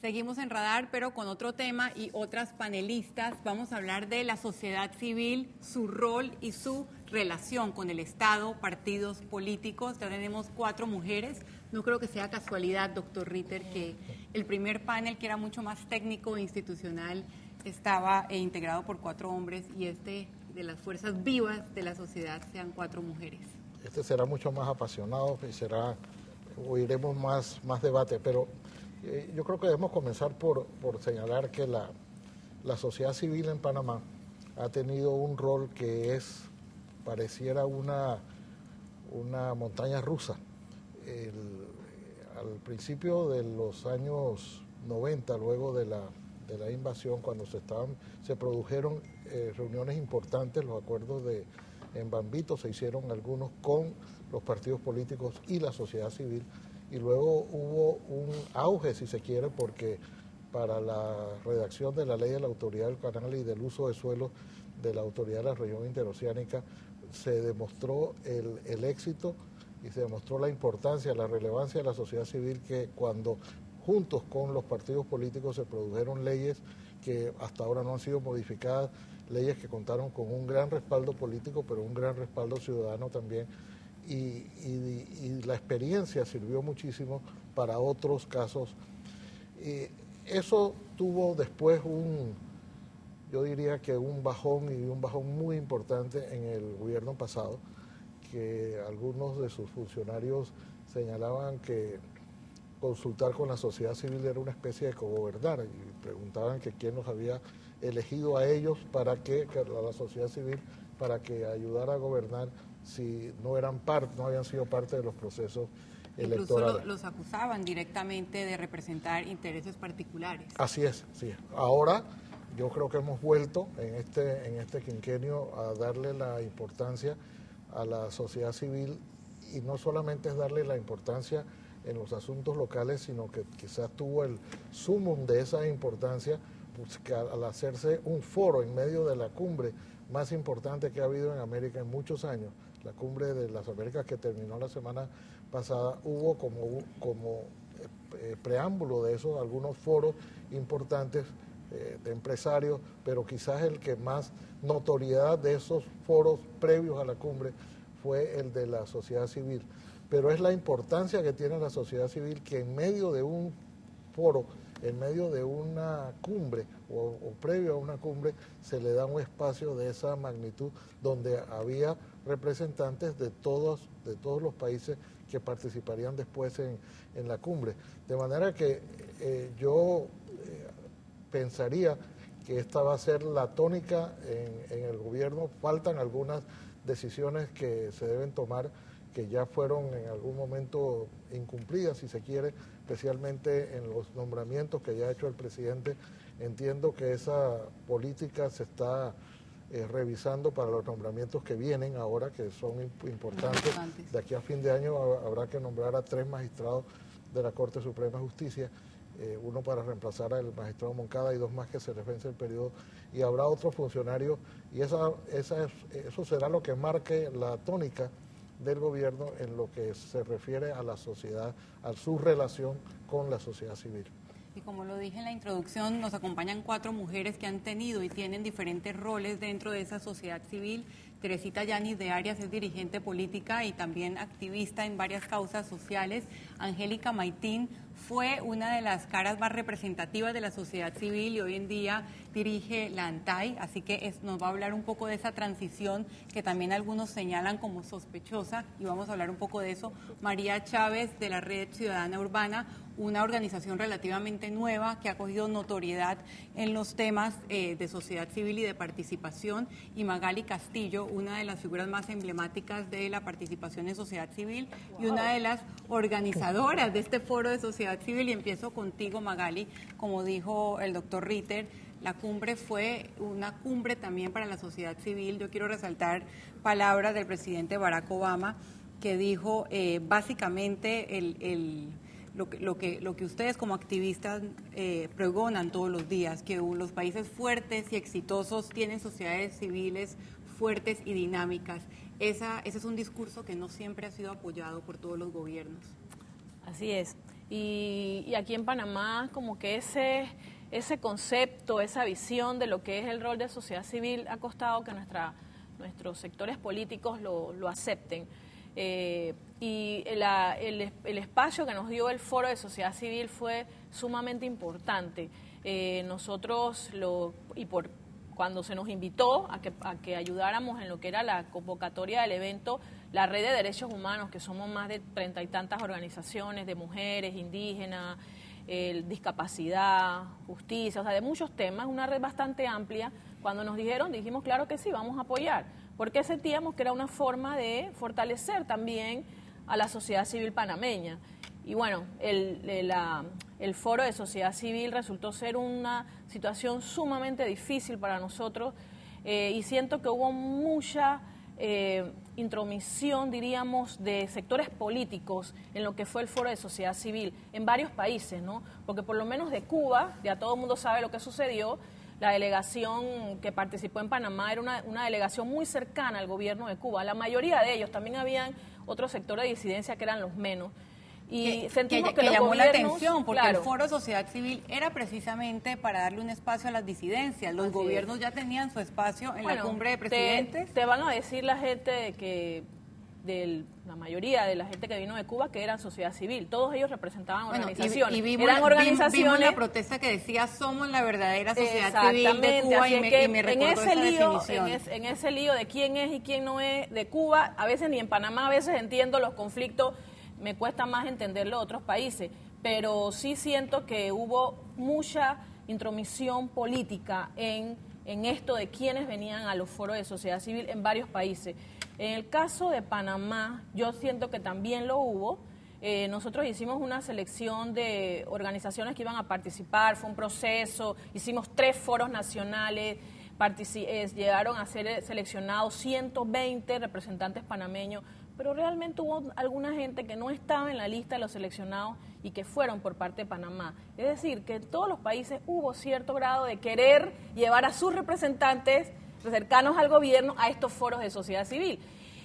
Seguimos en Radar, pero con otro tema y otras panelistas. Vamos a hablar de la sociedad civil, su rol y su relación con el Estado, partidos políticos. Ya tenemos 4 mujeres. No creo que sea casualidad, doctor Ritter, que el primer panel, que era mucho más técnico e institucional, estaba integrado por 4 hombres y este de las fuerzas vivas de la sociedad sean 4 mujeres. Este será mucho más apasionado y oiremos más debate, pero yo creo que debemos comenzar por señalar que la sociedad civil en Panamá ha tenido un rol que pareciera una montaña rusa. Al principio de los años 90, luego de la invasión, cuando se produjeron reuniones importantes, los acuerdos en Bambito, se hicieron algunos con los partidos políticos y la sociedad civil, y luego hubo un auge, si se quiere, porque para la redacción de la ley de la autoridad del canal y del uso de suelo de la autoridad de la región interoceánica se demostró el éxito y se demostró la importancia, la relevancia de la sociedad civil, que cuando juntos con los partidos políticos se produjeron leyes que hasta ahora no han sido modificadas, leyes que contaron con un gran respaldo político, pero un gran respaldo ciudadano también, y la experiencia sirvió muchísimo para otros casos. Eso tuvo después yo diría que un bajón, y un bajón muy importante en el gobierno pasado, que algunos de sus funcionarios señalaban que consultar con la sociedad civil era una especie de cogobernar, y preguntaban que quién los había elegido a ellos a la sociedad civil, para que ayudara a gobernar si no habían sido parte de los procesos electorales. Incluso los acusaban directamente de representar intereses particulares. Así es, sí. Ahora yo creo que hemos vuelto en este quinquenio a darle la importancia a la sociedad civil, y no solamente es darle la importancia en los asuntos locales, sino que quizás tuvo el sumum de esa importancia, pues, que al hacerse un foro en medio de la cumbre más importante que ha habido en América en muchos años, la cumbre de las Américas que terminó la semana pasada, hubo como preámbulo de eso algunos foros importantes de empresarios, pero quizás el que más notoriedad de esos foros previos a la cumbre fue el de la sociedad civil. Pero es la importancia que tiene la sociedad civil, que en medio de un foro, en medio de una cumbre o previo a una cumbre, se le da un espacio de esa magnitud, donde había representantes de todos los países que participarían después en la cumbre. De manera que yo pensaría que esta va a ser la tónica en el gobierno. Faltan algunas decisiones que se deben tomar, que ya fueron en algún momento incumplidas, si se quiere, especialmente en los nombramientos que ya ha hecho el presidente. Entiendo que esa política se está revisando para los nombramientos que vienen ahora, que son importantes. De aquí a fin de año habrá que nombrar a 3 magistrados de la Corte Suprema de Justicia, uno para reemplazar al magistrado Moncada y 2 más que se les vence el periodo, y habrá otros funcionarios, y eso será lo que marque la tónica del gobierno en lo que se refiere a la sociedad, a su relación con la sociedad civil. Y como lo dije en la introducción, nos acompañan 4 mujeres que han tenido y tienen diferentes roles dentro de esa sociedad civil. Teresita Yanis de Arias es dirigente política y también activista en varias causas sociales. Angélica Maitín fue una de las caras más representativas de la sociedad civil y hoy en día dirige la ANTAI, así que nos va a hablar un poco de esa transición que también algunos señalan como sospechosa, y vamos a hablar un poco de eso. María Chávez de la Red Ciudadana Urbana, una organización relativamente nueva que ha cogido notoriedad en los temas de sociedad civil y de participación, y Magali Castillo, una de las figuras más emblemáticas de la participación en sociedad civil y una de las organizadoras de este foro de sociedad civil. Y empiezo contigo, Magali. Como dijo el doctor Ritter, la cumbre fue una cumbre también para la sociedad civil. Yo quiero resaltar palabras del presidente Barack Obama, que dijo básicamente lo que ustedes como activistas pregonan todos los días, que los países fuertes y exitosos tienen sociedades civiles fuertes y dinámicas. Ese es un discurso que no siempre ha sido apoyado por todos los gobiernos. Así es. y aquí en Panamá como que ese concepto, esa visión de lo que es el rol de sociedad civil ha costado que nuestros sectores políticos lo acepten. Y el espacio que nos dio el Foro de Sociedad Civil fue sumamente importante. Nosotros, cuando se nos invitó a que ayudáramos en lo que era la convocatoria del evento, la Red de Derechos Humanos, que somos más de 30 y tantas organizaciones de mujeres, indígenas, discapacidad, justicia, o sea, de muchos temas, una red bastante amplia. Cuando nos dijimos, claro que sí, vamos a apoyar, porque sentíamos que era una forma de fortalecer también a la sociedad civil panameña. Y bueno, el Foro de Sociedad Civil resultó ser una situación sumamente difícil para nosotros, y siento que hubo mucha intromisión, diríamos, de sectores políticos en lo que fue el Foro de Sociedad Civil en varios países, ¿no? Porque por lo menos de Cuba, ya todo el mundo sabe lo que sucedió. La delegación que participó en Panamá era una delegación muy cercana al gobierno de Cuba. La mayoría de ellos, también habían otros sectores de disidencia que eran los menos. Y sentimos que llamó los la atención, porque claro, el Foro de Sociedad Civil era precisamente para darle un espacio a las disidencias. Los gobiernos ya tenían su espacio en la cumbre de presidentes. Te van a decir la gente la mayoría de la gente que vino de Cuba que eran sociedad civil, todos ellos representaban organizaciones. Y vimos la protesta que decía somos la verdadera sociedad civil de Cuba, y me recordó esa definición. En ese lío de quién es y quién no es de Cuba, a veces ni en Panamá, a veces entiendo los conflictos, me cuesta más entenderlo de otros países, pero sí siento que hubo mucha intromisión política en esto de quiénes venían a los foros de sociedad civil en varios países. En el caso de Panamá, yo siento que también lo hubo. Nosotros hicimos una selección de organizaciones que iban a participar, fue un proceso, hicimos 3 foros nacionales, llegaron a ser seleccionados 120 representantes panameños, pero realmente hubo alguna gente que no estaba en la lista de los seleccionados y que fueron por parte de Panamá. Es decir, que en todos los países hubo cierto grado de querer llevar a sus representantes cercanos al gobierno a estos foros de sociedad civil.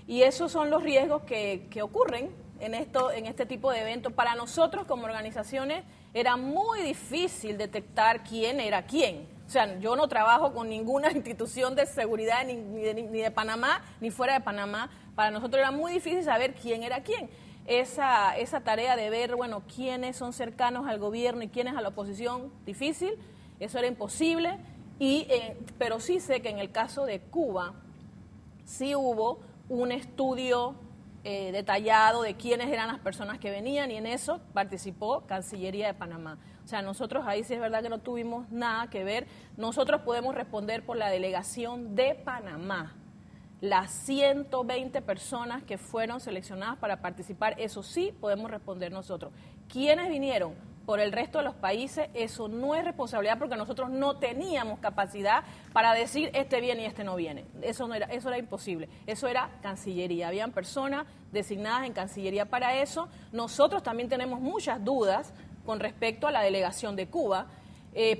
Y esos son los riesgos que ocurren en este tipo de eventos. Para nosotros como organizaciones era muy difícil detectar quién era quién. O sea, yo no trabajo con ninguna institución de seguridad ni de Panamá ni fuera de Panamá. Para nosotros era muy difícil saber quién era quién. Esa tarea de ver, bueno, quiénes son cercanos al gobierno y quiénes a la oposición, difícil, eso era imposible. Pero sí sé que en el caso de Cuba sí hubo un estudio detallado de quiénes eran las personas que venían, y en eso participó Cancillería de Panamá. O sea, nosotros ahí sí es verdad que no tuvimos nada que ver. Nosotros podemos responder por la delegación de Panamá. Las 120 personas que fueron seleccionadas para participar, eso sí podemos responder nosotros. ¿Quiénes vinieron? Por el resto de los países, eso no es responsabilidad, porque nosotros no teníamos capacidad para decir este viene y este no viene. Eso era imposible. Eso era Cancillería. Habían personas designadas en Cancillería para eso. Nosotros también tenemos muchas dudas con respecto a la delegación de Cuba,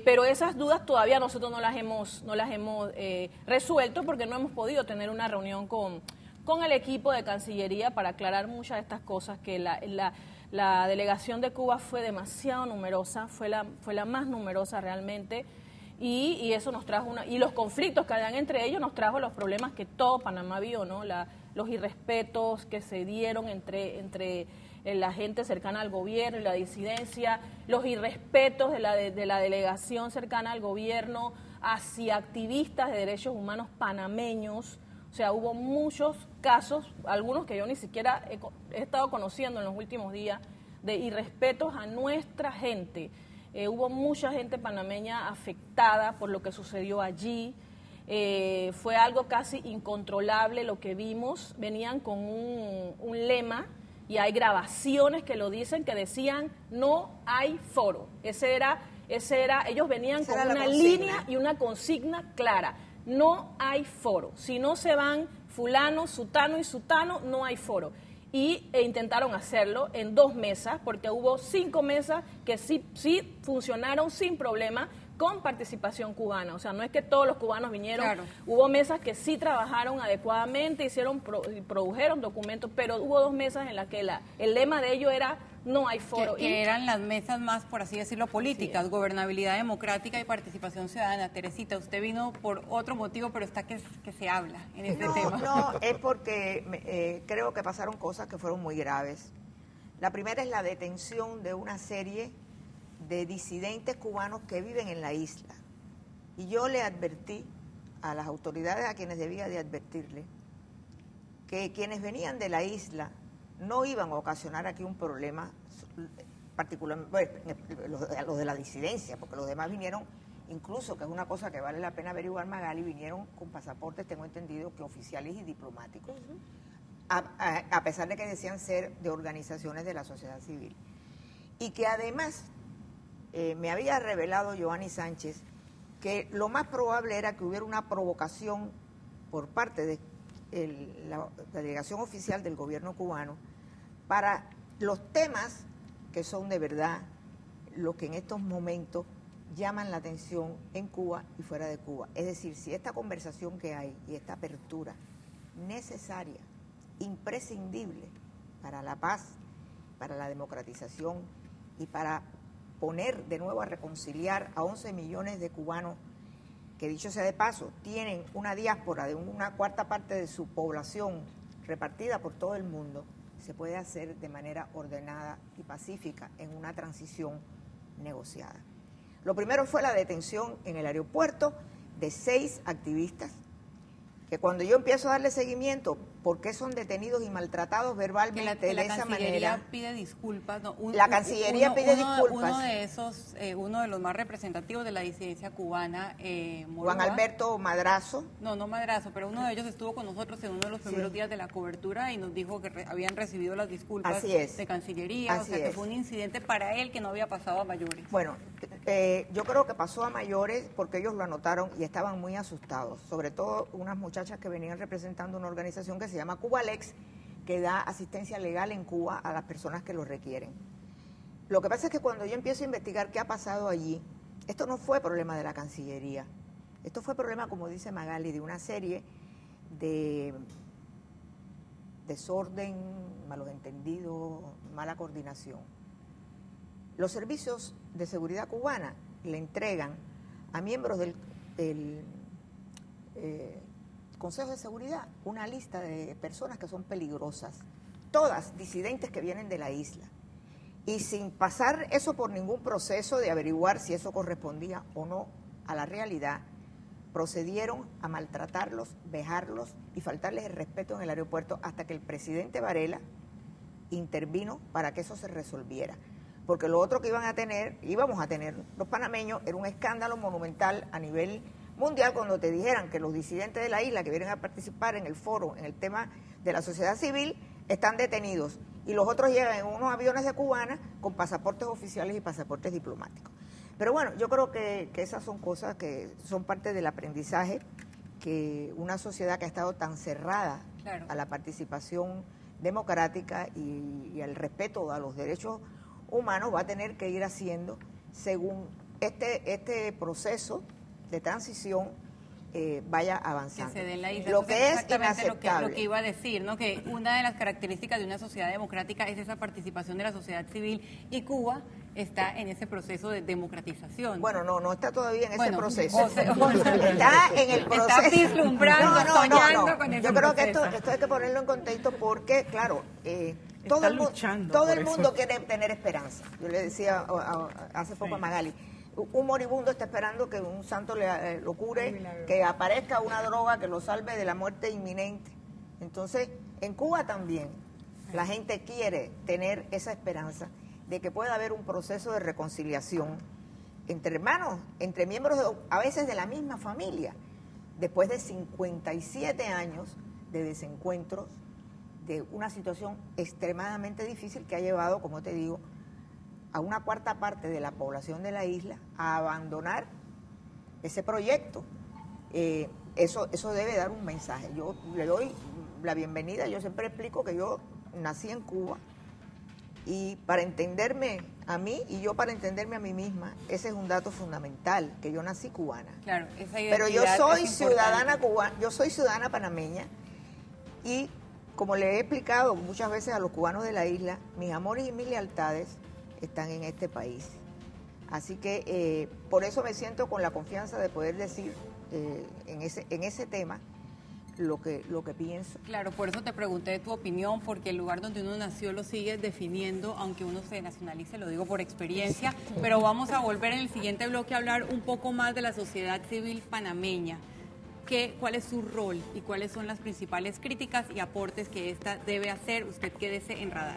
pero esas dudas todavía nosotros no las hemos resuelto, porque no hemos podido tener una reunión con el equipo de Cancillería para aclarar muchas de estas cosas, que la delegación de Cuba fue demasiado numerosa, fue la más numerosa realmente, y eso nos trajo y los conflictos que habían entre ellos nos trajo los problemas que todo Panamá vio, ¿no? Los irrespetos que se dieron entre la gente cercana al gobierno y la disidencia, los irrespetos de la delegación cercana al gobierno hacia activistas de derechos humanos panameños. O sea, hubo muchos casos, algunos que yo ni siquiera he estado conociendo en los últimos días, de irrespetos a nuestra gente. Hubo mucha gente panameña afectada por lo que sucedió allí. Fue algo casi incontrolable lo que vimos. Venían con un lema, y hay grabaciones que lo dicen, que decían no hay foro. Ellos venían con una línea y una consigna clara. No hay foro. Si no se van fulano, sutano y sutano, no hay foro. E intentaron hacerlo en 2 mesas, porque hubo 5 mesas que sí funcionaron sin problema, con participación cubana. O sea, no es que todos los cubanos vinieron, claro. Hubo mesas que sí trabajaron adecuadamente, produjeron documentos, pero hubo 2 mesas en las que el lema de ello era no hay foro. Que eran las mesas más, por así decirlo, políticas, gobernabilidad democrática y participación ciudadana. Teresita, usted vino por otro motivo, pero está que se habla en este tema. No, es porque creo que pasaron cosas que fueron muy graves. La primera es la detención de una serie de disidentes cubanos que viven en la isla. Y yo le advertí a las autoridades a quienes debía de advertirle que quienes venían de la isla no iban a ocasionar aquí un problema, particularmente bueno, los de la disidencia, porque los demás vinieron, incluso, que es una cosa que vale la pena averiguar, Magali, vinieron con pasaportes, tengo entendido, que oficiales y diplomáticos, a pesar de que decían ser de organizaciones de la sociedad civil. Y que además me había revelado Joanny Sánchez que lo más probable era que hubiera una provocación por parte de la delegación oficial del gobierno cubano para los temas que son de verdad los que en estos momentos llaman la atención en Cuba y fuera de Cuba. Es decir, si esta conversación que hay y esta apertura necesaria, imprescindible para la paz, para la democratización y para poner de nuevo a reconciliar a 11 millones de cubanos que, dicho sea de paso, tienen una diáspora de una cuarta parte de su población repartida por todo el mundo, se puede hacer de manera ordenada y pacífica en una transición negociada. Lo primero fue la detención en el aeropuerto de 6 activistas, que cuando yo empiezo a darle seguimiento, ¿por qué son detenidos y maltratados verbalmente de esa manera? La Cancillería pide disculpas. No, la Cancillería pide disculpas. Uno de los más representativos de la disidencia cubana, Moroa, Juan Alberto Madrazo. No Madrazo, pero uno de ellos estuvo con nosotros en uno de los primeros días de la cobertura y nos dijo que habían recibido las disculpas de Cancillería, o sea que fue un incidente para él que no había pasado a mayores. Bueno, yo creo que pasó a mayores porque ellos lo anotaron y estaban muy asustados, sobre todo unas muchachas que venían representando una organización que se llama Cubalex, que da asistencia legal en Cuba a las personas que lo requieren. Lo que pasa es que cuando yo empiezo a investigar qué ha pasado allí, esto no fue problema de la Cancillería, esto fue problema, como dice Magali, de una serie de desorden, malos entendidos, mala coordinación. Los servicios de seguridad cubana le entregan a miembros del Consejo de Seguridad una lista de personas que son peligrosas, todas disidentes que vienen de la isla. Y sin pasar eso por ningún proceso de averiguar si eso correspondía o no a la realidad, procedieron a maltratarlos, vejarlos y faltarles el respeto en el aeropuerto hasta que el presidente Varela intervino para que eso se resolviera. Porque lo otro que íbamos a tener los panameños era un escándalo monumental a nivel mundial cuando te dijeran que los disidentes de la isla que vienen a participar en el foro, en el tema de la sociedad civil, están detenidos y los otros llegan en unos aviones de Cubana con pasaportes oficiales y pasaportes diplomáticos. Pero bueno, yo creo que esas son cosas que son parte del aprendizaje que una sociedad que ha estado tan cerrada a la participación democrática y al respeto a los derechos humanos va a tener que ir haciendo según este proceso de transición vaya avanzando. Que se den la isla. Lo que es inaceptable. Lo que iba a decir, ¿no? Que una de las características de una sociedad democrática es esa participación de la sociedad civil y Cuba está en ese proceso de democratización. Bueno, no está todavía en ese proceso. Está en el proceso. Está vislumbrando, soñando con ese Yo creo que esto hay que ponerlo en contexto porque, claro, todo el mundo quiere tener esperanza. Yo le decía hace poco a Magali, un moribundo está esperando que un santo lo cure, que aparezca una droga que lo salve de la muerte inminente. Entonces, en Cuba también la gente quiere tener esa esperanza de que pueda haber un proceso de reconciliación entre hermanos, entre miembros a veces de la misma familia, después de 57 años de desencuentros, de una situación extremadamente difícil que ha llevado, como te digo, a una cuarta parte de la población de la isla a abandonar ese proyecto. Eso debe dar un mensaje. Yo le doy la bienvenida, yo siempre explico que yo nací en Cuba, Y para entenderme a mí y yo para entenderme a mí misma, ese es un dato fundamental, que yo nací cubana. Claro, esa Pero yo identidad soy es ciudadana importante. cubana, yo soy ciudadana panameña y como le he explicado muchas veces a los cubanos de la isla, mis amores y mis lealtades están en este país. Así que por eso me siento con la confianza de poder decir en ese tema lo que pienso. Claro, por eso te pregunté tu opinión, porque el lugar donde uno nació lo sigue definiendo, aunque uno se nacionalice, lo digo por experiencia, pero vamos a volver en el siguiente bloque a hablar un poco más de la sociedad civil panameña. ¿Cuál es su rol y cuáles son las principales críticas y aportes que ésta debe hacer? Usted quédese en Radar.